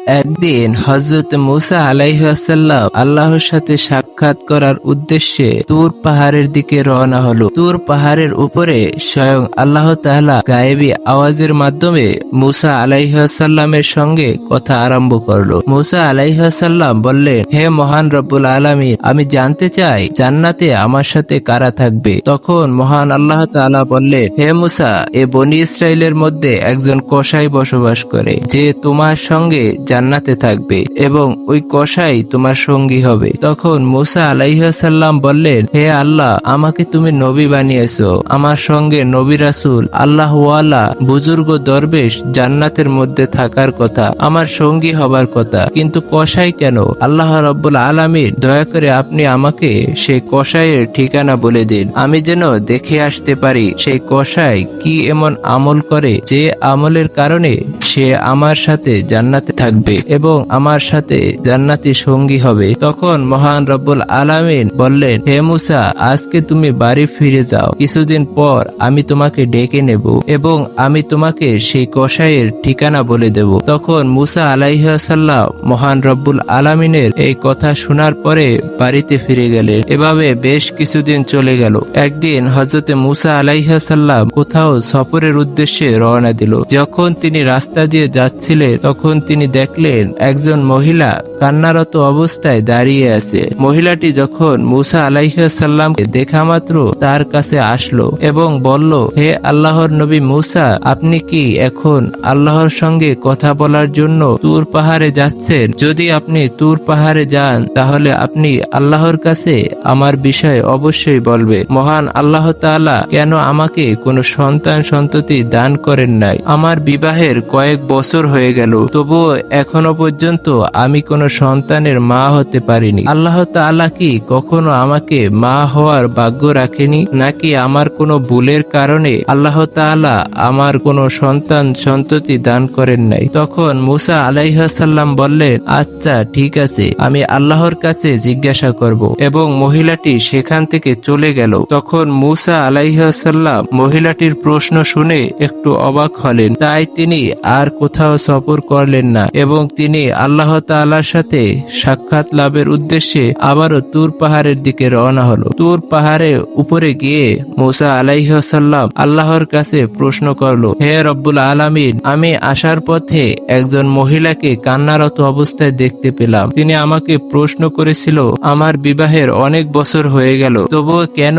একদিন হযরত মুসা আলাইহিসসালাম আল্লাহর সাথে সাক্ষাৎ করার উদ্দেশ্যে তুর পাহাড়ের দিকে রওনা হলো। তুর পাহাড়ের উপরে স্বয়ং আল্লাহ তাআলা গায়েবী আওয়াজের মাধ্যমে মুসা আলাইহিসসালামের সঙ্গে কথা আরম্ভ করলো। মুসা আলাইহিসসালাম বললেন, হে মহান রব্বুল আলামিন, আমি জানতে চাই জান্নাতে আমার সাথে কারা থাকবে। তখন মহান আল্লাহ তাআলা বললেন, হে মুসা, এ বনী ইসরাইলের মধ্যে একজন কসাই বসবাস করে, যে তোমার সঙ্গে জান্নাতে থাকবে এবং ওই কসাই তোমার সঙ্গী হবে। তখন মুসা আলাইহিসসালাম বললেন, হে আল্লাহ, আমাকে তুমি নবী বানিয়েছো, আমার সঙ্গে নবী রাসূল, আল্লাহওয়ালা বুজুর্গ দরবেশ জান্নাতের মধ্যে থাকার কথা, আমার সঙ্গী হবার কথা, কিন্তু কসাই কেন? আল্লাহ রাব্বুল আলামিন, দয়া করে আপনি আমাকে সেই কসাইয়ের ঠিকানা বলে দিন, আমি যেন দেখে আসতে পারি সেই কসাই কি এমন আমল করে যে আমলের কারণে সে আমার সাথে জান্নাতে থাকবে এবং আমার সাথে জান্নাতি সঙ্গী হবে। তখন মহান রব্বুল আলামিন বললেন, হে মুসা, আজকে তুমি বাড়ি ফিরে যাও, কিছুদিন পর আমি তোমাকে ডেকে নেব এবং আমি তোমাকে সেই কসাইয়ের ঠিকানা বলে দেব। তখন মুসা আলাইহিসসালাম মহান রব্বুল আলামিনের এই কথা শোনার পরে বাড়িতে ফিরে গেলেন। এভাবে বেশ কিছুদিন চলে গেল। একদিন হযরত মুসা আলাইহিসসালাম কোথাও সফরের উদ্দেশ্যে রওনা দিল। যখন তিনি রাস্তা দিয়ে যাচ্ছিলেন তখন তিনি দেখলেন একজন মহিলা কান্নারত অবস্থায় দাঁড়িয়ে আছে। মহিলাটি যখন মুসা আলাইহিসসালামকে দেখা মাত্র তার কাছে আসলো এবং বলল, হে আল্লাহর নবী মুসা, আপনি কি এখন আল্লাহর সঙ্গে কথা বলার জন্য তুর পাহাড়ে যাচ্ছেন? যদি আপনি তুর পাহাড়ে যান তাহলে আপনি আল্লাহর কাছে আমার বিষয়ে অবশ্যই বলবে। মহান আল্লাহ তাআলা কেন আমাকে কোনো সন্তান সন্ততি দান করেন নাই? আমার বিবাহের কয়েক বছর হয়ে গেল, তবুও এখনো পর্যন্ত আমি কোনো সন্তানের মা হতে পারিনি। আল্লাহ তাআলা কি কখনো আমাকে মা হওয়ার ভাগ্য রাখেনি, নাকি আমার কোনো ভুলের কারণে আল্লাহ তাআলা আমার কোনো সন্তান সন্ততি দান করেন নাই? তখন মুসা আলাইহিসসালাম বললেন, আচ্ছা ঠিক আছে, আমি আল্লাহর কাছে জিজ্ঞাসা করব। এবং মহিলাটি সেখান থেকে চলে গেল। তখন মুসা আলাইহিসসালাম মহিলাটির প্রশ্ন শুনে একটু অবাক হলেন, তাই তিনি আর কোথাও সফর করলেন না এবং তিনি আল্লাহ তাআলার সাথে সাক্ষাৎ লাভের উদ্দেশ্যে আবারও তুর পাহাড়ের দিকে রওনা হলো। তুর পাহাড়ে উপরে গিয়ে মুসা আলাইহিসসালাম আল্লাহর কাছে প্রশ্ন করলো, হে রব্বুল আলামিন, আমি আসার পথে একজন মহিলাকে কান্নারত অবস্থায় দেখতে পেলাম। তিনি আমাকে প্রশ্ন করেছিল, আমার বিবাহের অনেক বছর হয়ে গেল, তবুও কেন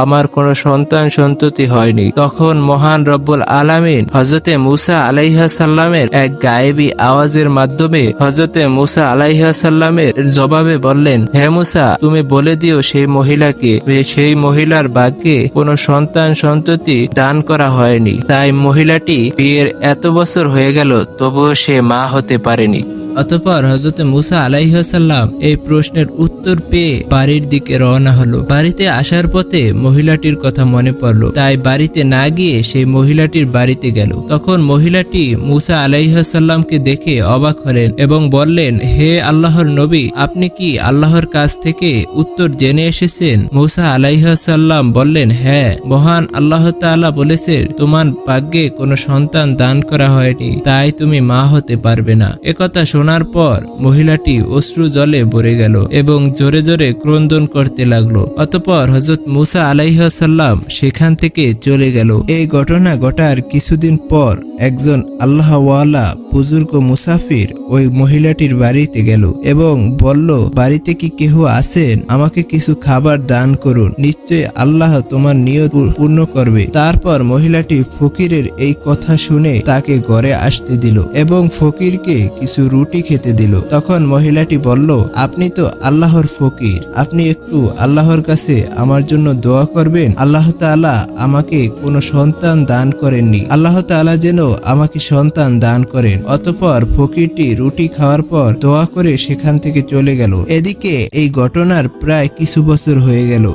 আমার কোনো সন্তান সন্ততি হয়নি? তখন মহান রব্বুল আলামিন হযরতে মুসা আলাইহিসসালামের এক গায়েবী আওয়াজের মাধ্যমে হযরতে মুসা আলাইহিসসালামের জবাবে বললেন, হে মুসা, তুমি বলে দিও সেই মহিলাকে সেই মহিলার ভাগ্যে কোনো সন্তান সন্ততি দান করা হয়নি, তাই মহিলাটি বিয়ের এত বছর হয়ে গেল তবুও সে মা হতে পারেনি। অতঃপর হযরত মুসা আলাইহিসসালাম এই প্রশ্নের উত্তর পেয়ে বাড়ির দিকে রওনা হলো। বাড়িতে আসার পথে মহিলাটির কথা মনে পড়লো, তাই বাড়িতে না গিয়ে সেই মহিলাটির বাড়িতে গেল। তখন মহিলাটি মুসা আলাইহিসসালামকে দেখে অবাক হলেন এবং বললেন, হে আল্লাহর নবী, আপনি কি আল্লাহর কাছ থেকে উত্তর জেনে এসেছেন? মুসা আলাইহিসসালাম বললেন, হ্যাঁ, মহান আল্লাহ তাআলা বলেছেন তোমার ভাগ্যে কোনো সন্তান দান করা হয়নি, তাই তুমি মা হতে পারবে না। একথা শোনার পর মহিলাটি অশ্রু জলে ভরে গেল এবং জোরে জোরে ক্রন্দন করতে লাগলো। অতঃপর হযরত মুসা আলাইহিসসালাম সেখান থেকে চলে গেল। এই ঘটনা ঘটার কিছুদিন পর একজন আল্লাহওয়ালা বুজুর্গ মুসাফির ওই মহিলাটির বাড়িতে গেল এবং বলল, বাড়িতে কি কেহ আছেন? আমাকে কিছু খাবার দান করুন, নিশ্চয় আল্লাহ তোমার নিয়ত পূর্ণ করবে। তারপর মহিলাটি ফকিরের এই কথা শুনে তাকে ঘরে আসতে দিল এবং ফকিরকে কিছু রুটি খেতে দিল। তখন মহিলাটি বলল, আপনি তো আল্লাহর ফকির, আপনি একটু আল্লাহর কাছে আমার জন্য দোয়া করবেন। আল্লাহ তাআলা আমাকে কোনো সন্তান দান করেননি, আল্লাহ তাআলা যেন আমাকে সন্তান দান করেন। অতঃপর ফকিরটি রুটি খাওয়ার পর দোয়া করে সেখান থেকে চলে গেল। এদিকে এই ঘটনার প্রায় কিছু বছর হয়ে গেল।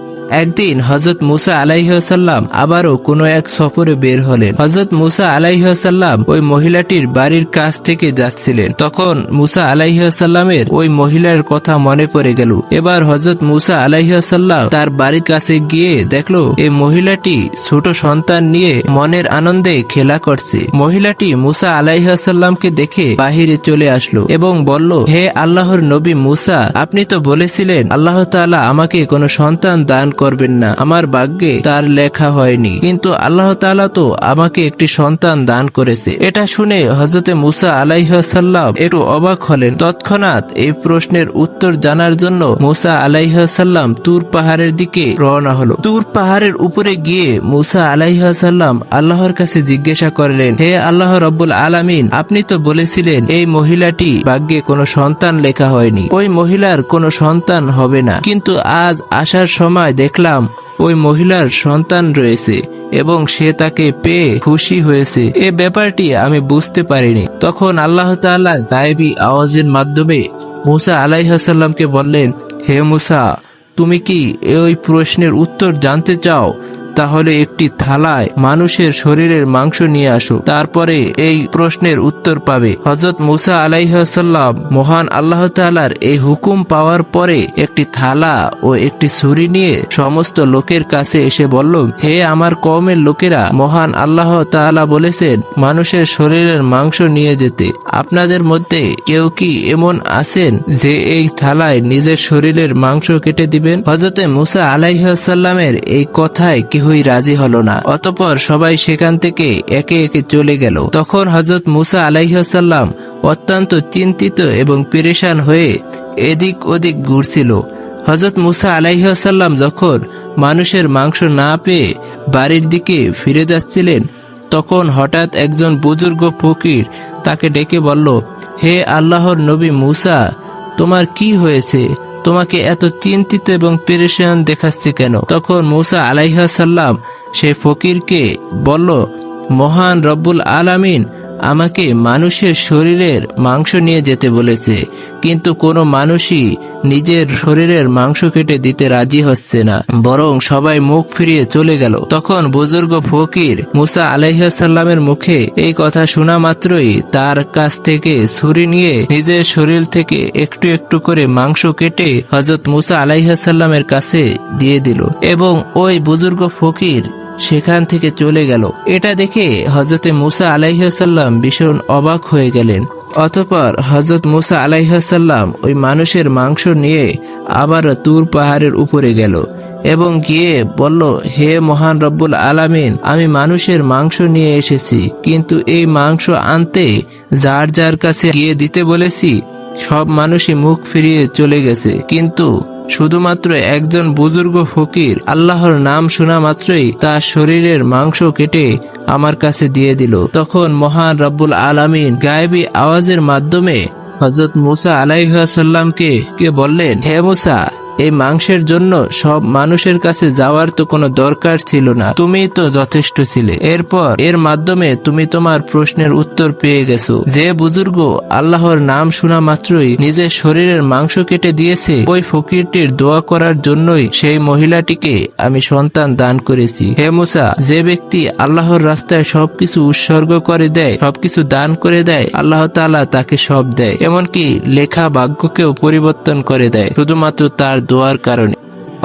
একদিন হযরত মুসা আলাইহিসসালাম আবারও কোনো এক সফরে বের হলেন। হযরত মুসা আলাইহিসসালাম ওই মহিলাটির বাড়ির কাছ থেকে যাচ্ছিলেন। তখন মুসা আলাইহিসসালামের ওই মহিলার কথা মনে পড়ে গেল। এবার হযরত মুসা আলাইহিসসালাম তার বাড়ির কাছে গিয়ে দেখলো এই মহিলাটি ছোট সন্তান নিয়ে মনের আনন্দে খেলা করছে। মহিলাটি মুসা আলাইহিসসালামকে দেখে বাহিরে চলে আসলো এবং বলল, হে আল্লাহর নবী মুসা, আপনি তো বলেছিলেন আল্লাহ তাআলা আমাকে কোনো সন্তান দান করবেন না, আমার ভাগ্যে তার লেখা হয়নি, কিন্তু আল্লাহ তাআলা তো আমাকে একটি সন্তান দান করেছে। এটা শুনে হযরতে মুসা আলাইহিসসালাম একটু অবাক হলেন। তৎক্ষণাৎ এই প্রশ্নের উত্তর জানার জন্য মুসা আলাইহিসসালাম তুর পাহাড়ের দিকে রওনা হলো। তুর পাহাড়ের উপরে গিয়ে মুসা আলাইহিসসালাম আল্লাহর কাছে জিজ্ঞাসা করলেন, হে আল্লাহ রব্বুল আলামিন, আপনি তো বলেছিলেন এই মহিলাটি ভাগ্যে কোনো সন্তান লেখা হয়নি, ওই মহিলার কোনো সন্তান হবে না, কিন্তু আজ আসার সময় দেখলাম ওই মহিলার সন্তান রয়েছে এবং সে তাকে পেয়ে খুশি হয়েছে। এ ব্যাপারটি আমি বুঝতে পারিনি। তখন আল্লাহ তাআলা গায়েবী আওয়াজের মাধ্যমে মুসা আলাইহিসসালামকে বললেন, হে মুসা, তুমি কি এই প্রশ্নের উত্তর জানতে চাও? তাহলে একটি থালায় মানুষের শরীরের মাংস নিয়ে আসো, তারপরে এই প্রশ্নের উত্তর পাবে। হযরত মুসা আলাইহিসসালাম মহান আল্লাহ তাআলার এই হুকুম পাওয়ার পরে একটি থালা ও একটি ছুরি নিয়ে সমস্ত লোকের কাছে এসে বলল, হে আমার কওমের লোকেরা, মহান আল্লাহ তাআলা বলেছেন মানুষের শরীরের মাংস নিয়ে যেতে। আপনাদের মধ্যে কেউ কি এমন আছেন যে এই থালায় নিজের শরীরের মাংস কেটে দিবেন? হযরত মুসা আলাইহিসসালামের এই কথায় কেউই রাজি হলো না। অতঃপর সবাই সেখান থেকে একে একে চলে গেল। তখন হযরত মুসা আলাইহিসসালাম অত্যন্ত চিন্তিত এবং পেরেশান হয়ে এদিক ওদিক ঘুরছিল। হযরত মুসা আলাইহিসসালাম যখন মানুষের মাংস না পেয়ে বাড়ির দিকে ফিরে যাচ্ছিলেন, তখন হঠাৎ একজন বুজুর্গ ফকির তাকে ডেকে বলল, হে আল্লাহর নবী মুসা, তোমার কি হয়েছে? তোমাকে এত চিন্তিত এবং পেরেশান দেখাচ্ছে কেন? তখন মুসা আলাইহিসসালাম সেই ফকিরকে বলল, মহান রব্বুল আলামিন আমাকে মানুষের শরীরের মাংস নিয়ে যেতে বলেছে, কিন্তু কোনো মানুষই নিজের শরীরের মাংস কেটে দিতে রাজি হচ্ছে না, বরং সবাই মুখ ফিরিয়ে চলে গেল। তখন বুজুর্গ ফকির মুসা আলাইহিসসালামের মুখে এই কথা শোনা মাত্রই তার কাছ থেকে ছুরি নিয়ে নিজের শরীর থেকে একটু একটু করে মাংস কেটে হযরত মুসা আলাইহিসসালামের কাছে দিয়ে দিল এবং ওই বুজুর্গ ফকির সেখান থেকে চলে গেল। এটা দেখে হযরতে মুসা আলাইহিসসালাম ভীষণ অবাক হয়ে গেলেন। অতঃপর হযরত মুসা আলাইহিসসালাম ওই মানুষের মাংস নিয়ে আবার তুর পাহাড়ের উপরে গেল এবং গিয়ে বলল, হে মহান রব্বুল আলামিন, আমি মানুষের মাংস নিয়ে এসেছি, কিন্তু এই মাংস আনতে যার যার কাছে গিয়ে দিতে বলেছি সব মানুষই মুখ ফিরিয়ে চলে গেছে, কিন্তু শুধুমাত্র একজন বুজুর্গ ফকির আল্লাহর নাম শোনা মাত্রই তার শরীরের মাংস কেটে আমার কাছে দিয়ে দিল। তখন মহান রব্বুল আলামিন গায়েবী আওয়াজের মাধ্যমে হযরত মুসা আলাইহিসসালামকে বললেন, হে মুসা, এই মাংসের জন্য সব মানুষের কাছে যাওয়ার তো কোনো দরকার ছিল না, তুমি তো যথেষ্ট ছিলে। এরপর এর মাধ্যমে তুমি তোমার প্রশ্নের উত্তর পেয়ে গেছো। যে বুজুর্গ আল্লাহর নাম শোনা মাত্রই নিজের শরীরের মাংস কেটে দিয়েছে, ওই ফকিরটির দোয়া করার জন্যই সেই মহিলাটিকে আমি সন্তান দান করেছি। হে মুসা, যে ব্যক্তি আল্লাহর রাস্তায় সবকিছু উৎসর্গ করে দেয়, সবকিছু দান করে দেয়, আল্লাহ তাআলা তাকে সব দেয়, এমনকি লেখা ভাগ্যকেও পরিবর্তন করে দেয় শুধুমাত্র তার দোয়ার কারণে।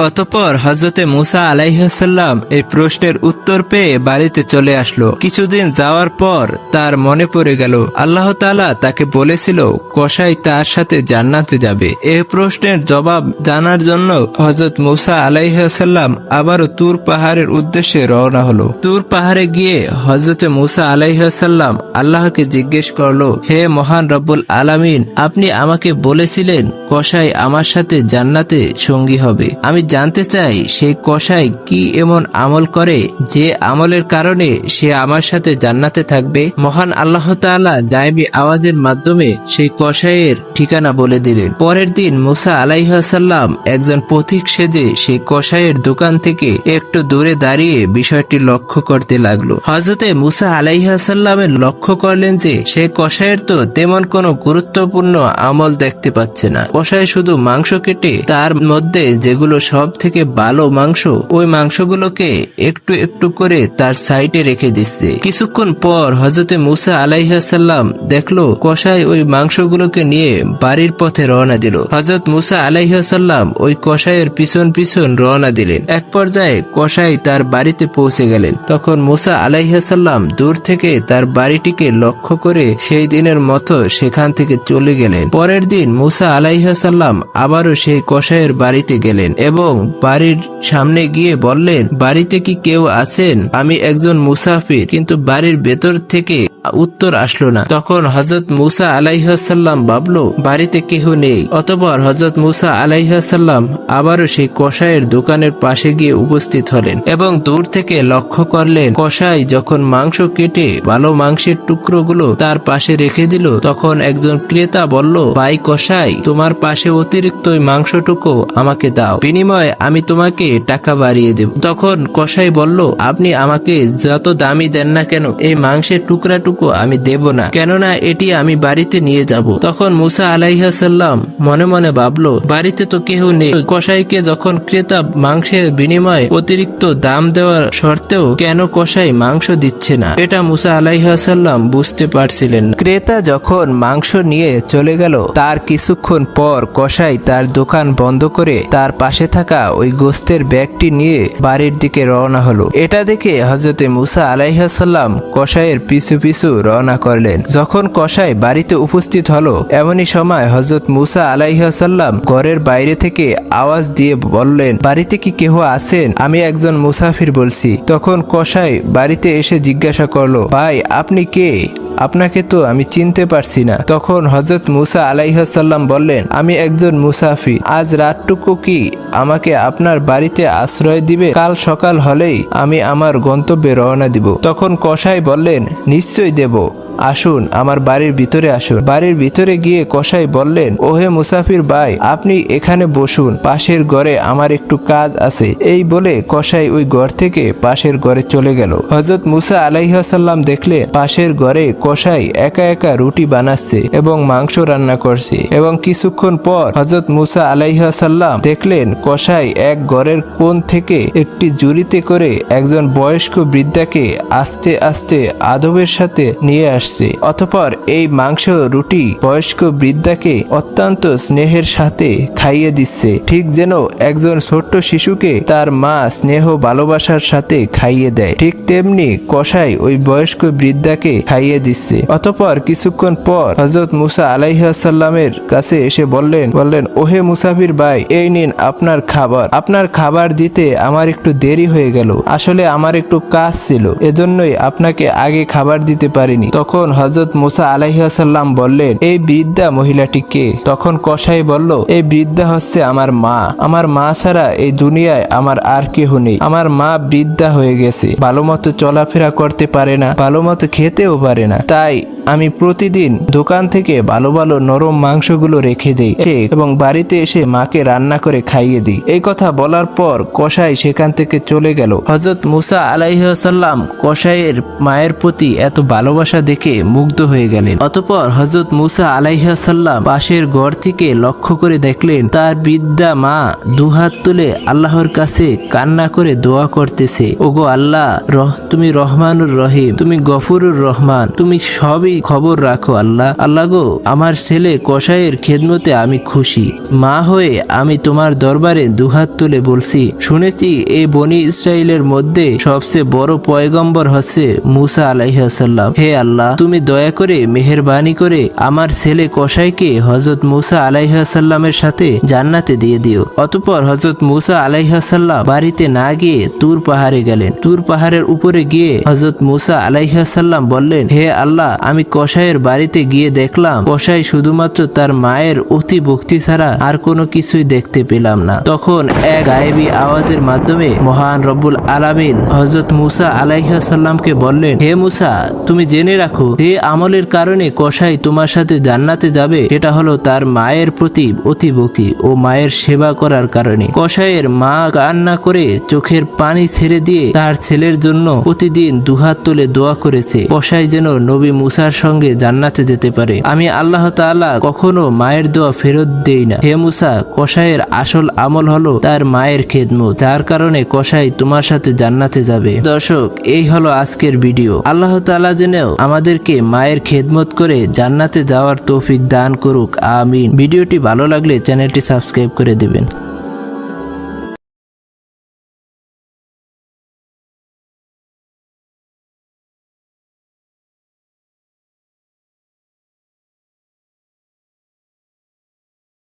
অতঃপর হযরতে মুসা আলাইহিসসালাম এই প্রশ্নের উত্তর পেয়ে বাড়িতে চলে আসলো। কিছুদিন যাওয়ার পর তার মনে পড়ে গেল আল্লাহ তাআলা তাকে বলেছিল কসাই তার সাথে জান্নাতে যাবে। এই প্রশ্নের জবাব জানার জন্য হযরত মুসা আলাইহিসসালাম আবারও তুর পাহাড়ের উদ্দেশ্যে রওনা হলো। তুর পাহাড়ে গিয়ে হযরতে মুসা আলাইহিসসালাম আল্লাহকে জিজ্ঞেস করলো, হে মহান রব্বুল আলামিন, আপনি আমাকে বলেছিলেন কসাই আমার সাথে জান্নাতে সঙ্গী হবে। আমি জানতে চাই সেই কসাই কি এমন আমল করে যে আমলের কারণে সে আমার সাথে জান্নাতে থাকবে। মহান আল্লাহ তাআলা গায়েবী আওয়াজের মাধ্যমে সেই কসাইয়ের ঠিকানা বলে দিলেন। পরের দিন মুসা আলাইহিসসালাম একজন পথিক সেজে সেই কসাইয়ের দোকান থেকে একটু দূরে দাঁড়িয়ে বিষয়টি লক্ষ্য করতে লাগলো। হযরতে মুসা আলাইহিসসালামের লক্ষ্য করলেন যে সেই কসাইয়ের তো তেমন কোনো গুরুত্বপূর্ণ আমল দেখতে পাচ্ছে না। কসাই শুধু মাংস কেটে তার মধ্যে যেগুলো সব থেকে ভালো মাংস ওই মাংসগুলোকে একটু একটু করে তার সাইডে রেখে দিচ্ছে। কিছুক্ষণ পর হযরতে মূসা আলাইহিসসালাম দেখলো কসাই ওই মাংসগুলোকে নিয়ে বাড়ির পথে রওনা দিল। হযরত মূসা আলাইহিসসালাম ওই কসাইয়ের পিছন পিছন রওনা দিলেন। এক পর্যায়ে কসাই তার বাড়িতে পৌঁছে গেলেন। তখন মূসা আলাইহিসসালাম দূর থেকে তার বাড়িটিকে লক্ষ্য করে সেই দিনের মতো সেখান থেকে চলে গেলেন। পরের দিন মূসা আলাইহিসসালাম আবারও সেই কসাইয়ের বাড়িতে গেলেন এবং বাড়ির সামনে গিয়ে বললেন, বাড়িতে কি কেউ আছেন? আমি একজন মুসাফির। কিন্তু বাড়ির ভেতর থেকে উত্তর আসলো না। তখন হযরত মূসা আলাইহিসসালাম ভাবলো বাড়িতে কেহ নেই। অতঃপর হযরত মূসা আলাইহিসসালাম আবারও সেই কসাইয়ের দোকানের পাশে গিয়ে উপস্থিত হলেন এবং দূর থেকে লক্ষ্য করলেন কসাই যখন মাংস কেটে ভালো মাংসের টুকরোগুলো তার পাশে রেখে দিল, তখন একজন ক্রেতা বলল, ভাই কসাই, তোমার পাশে অতিরিক্ত ওই মাংসটুকু আমাকে দাও, বিনিময়ে আমি তোমাকে টাকা বাড়িয়ে দেব। তখন কসাই বলল, আপনি আমাকে যত দামি দেন না কেন এই মাংসের টুকরাটুকু আমি দেব না, কেননা এটি আমি বাড়িতে নিয়ে যাব। তখন মূসা আলাইহিসসালাম মনে মনে ভাবলো বাড়িতে তো কেউ নেই, কসাইকে যখন ক্রেতা মাংসের বিনিময়ে অতিরিক্ত দাম দেওয়ার শর্তেও কেন কসাই মাংস দিচ্ছে না, এটা মূসা আলাইহিসসালাম বুঝতে পারছিলেন না। ক্রেতা যখন মাংস নিয়ে চলে গেল, তার কিছুক্ষণ পর কসাই তার দোকান বন্ধ করে তার পাশে থাকা ওই গোস্তের ব্যাগটি নিয়ে বাড়ির দিকে রওনা হলো। এটা দেখে হযরতে মূসা আলাইহিসসালাম কসাইয়ের পিছু পিছু রওনা করলেন। যখন কসাই বাড়িতে উপস্থিত হলো, এমনই সময় হযরত মূসা আলাইহিসসালাম ঘরের বাইরে থেকে আওয়াজ দিয়ে বললেন, বাড়িতে কি কেহ আছেন? আমি একজন মুসাফির বলছি। তখন কসাই বাড়িতে এসে জিজ্ঞাসা করলো, ভাই আপনি কে? আপনাকে তো আমি চিনতে পারছি না। তখন হযরত মূসা আলাইহিসসালাম বললেন, আমি একজন মুসাফির। আজ রাতটুকু কি আমাকে আপনার বাড়িতে আশ্রয় দিবে? কাল সকাল হলেই আমি আমার গন্তব্যে রওনা দিব। তখন কসাই বললেন, নিশ্চয়ই দেব, আসুন আমার বাড়ির ভিতরে আসুন। বাড়ির ভিতরে গিয়ে কসাই বললেন, ওহে মুসাফির ভাই, আপনি এখানে বসুন, পাশের ঘরে আমার একটু কাজ আছে। এই বলে কসাই ওই ঘর থেকে পাশের ঘরে চলে গেল। হযরত মূসা আলাইহিসসালাম দেখলেন পাশের ঘরে কসাই একা একা রুটি বানাচ্ছে এবং মাংস রান্না করছে। এবং কিছুক্ষণ পর হযরত মূসা আলাইহিসসালাম দেখলেন কসাই এক ঘরের কোণ থেকে একটি ঝুড়িতে করে একজন বয়স্ক বৃদ্ধাকে আস্তে আস্তে আদবের সাথে নিয়ে আসছে। অতঃপর এই মাংস রুটি বয়স্ক বৃদ্ধাকে অত্যন্ত স্নেহের সাথে খাইয়ে দিচ্ছে, ঠিক যেন একজন ছোট্ট শিশুকে তার মা স্নেহ ভালোবাসার সাথে খাইয়ে দেয়। ঠিক তেমনি কসাই ওই বয়স্ক বৃদ্ধাকে খাইয়ে দিচ্ছে। অতঃপর কিছুক্ষণ পর হযরত মূসা আলাইহিসসালামের কাছে এসে বললেন, ওহে মুসাফির ভাই, এই নিন আপনার খাবার। আপনার খাবার দিতে আমার একটু দেরি হয়ে গেল, আসলে আমার একটু কাজ ছিল, এজন্যই আপনাকে আগে খাবার দিতে পারিনি। তখন হযরত মূসা আলাইহিসসালাম বললেন, এই বৃদ্ধা মহিলাটি কে? তখন কসাই বলল, এই বৃদ্ধা হচ্ছে আমার মা। আমার মা ছাড়া এই দুনিয়ায় আমার আর কেহ নেই। আমার মা বৃদ্ধা হয়ে গেছে, ভালো মতো চলাফেরা করতে পারে না, ভালো মতো খেতেও পারে না। তাই আমি প্রতিদিন দোকান থেকে ভালো ভালো নরম মাংসগুলো রেখে দেই এবং বাড়িতে এসে মাকে রান্না করে খাইয়ে দিই। এই কথা বলার পর কসাই সেখান থেকে চলে গেল। হযরত মূসা আলাইহিসসালাম কসাইয়ের মায়ের প্রতি এত ভালোবাসা দেখে মুগ্ধ হয়ে গেলেন। অতঃপর হযরত মূসা আলাইহিসসালাম পাশের ঘর থেকে লক্ষ্য করে দেখলেন তার বৃদ্ধা মা দুহাত তুলে আল্লাহর কাছে কান্না করে দোয়া করতেছে, ওগো আল্লাহ, তুমি রহমানুর রহিম, তুমি গফুরুর রহমান, তুমি সবই খবর রাখো আল্লাহ। আল্লাহ গো, আমার ছেলে কসাইয়ের খেদমতে আমি খুশি। মা হয়ে আমি তোমার দরবারে দুহাত তুলে বলছি, শুনেছি এই বনি ইসরাইলের মধ্যে সবচেয়ে বড় পয়গম্বর হচ্ছে মূসা আলাইহিসসালাম। হে আল্লাহ, তুমি দয়া করে মেহেরবানি করে আমার ছেলে কসাইকে হযরত মূসা আলাইহিসসালামের সাথে জান্নাতে দিয়ে দিও। অতঃপর হযরত মূসা আলাইহিসসালাম বাড়িতে না গিয়ে তুর পাহাড়ে গেলেন। তুর পাহাড়ের উপরে গিয়ে হযরত মূসা আলাইহিসসালাম বললেন, হে আল্লাহ, আমি কসাইয়ের বাড়িতে গিয়ে দেখলাম কসাই শুধুমাত্র তার মায়ের অতি ভক্তি ছাড়া আর কোনো কিছুই দেখতে পেলাম না। তখন এক গায়েবী আওয়াজের মাধ্যমে মহান রব্বুল আলামিন হযরত মূসা আলাইহিসসালামকে বললেন, হে মূসা, তুমি জেনে রাখো রাখো। যে আমলের কারণে কসাই তোমার সাথে জান্নাতে যাবে সেটা হলো তার মায়ের প্রতি অতি ভক্তি ও মায়ের সেবা করার কারণে। কসাইয়ের মা কান্না করে চোখের পানি ছেড়ে দিয়ে তার ছেলের জন্য প্রতিদিন দুহাত তুলে দোয়া করেছে কসাই যেন নবী মুসার সঙ্গে জান্নাতে যেতে পারে। আমি আল্লাহ তাআলা কখনো মায়ের দোয়া ফেরত দেই না। হে মুসা, কসাইয়ের আসল আমল হলো তার মায়ের খেদমত, যার কারণে কসাই তোমার সাথে জান্নাতে যাবে। দর্শক, এই হলো আজকের ভিডিও। আল্লাহ তাআলা যেন আমাদেরকে মায়ের খেদমত করে জান্নাতে যাওয়ার তৌফিক দান করুক, আমিন। ভিডিওটি ভালো লাগলে চ্যানেলটি সাবস্ক্রাইব করে দিবেন।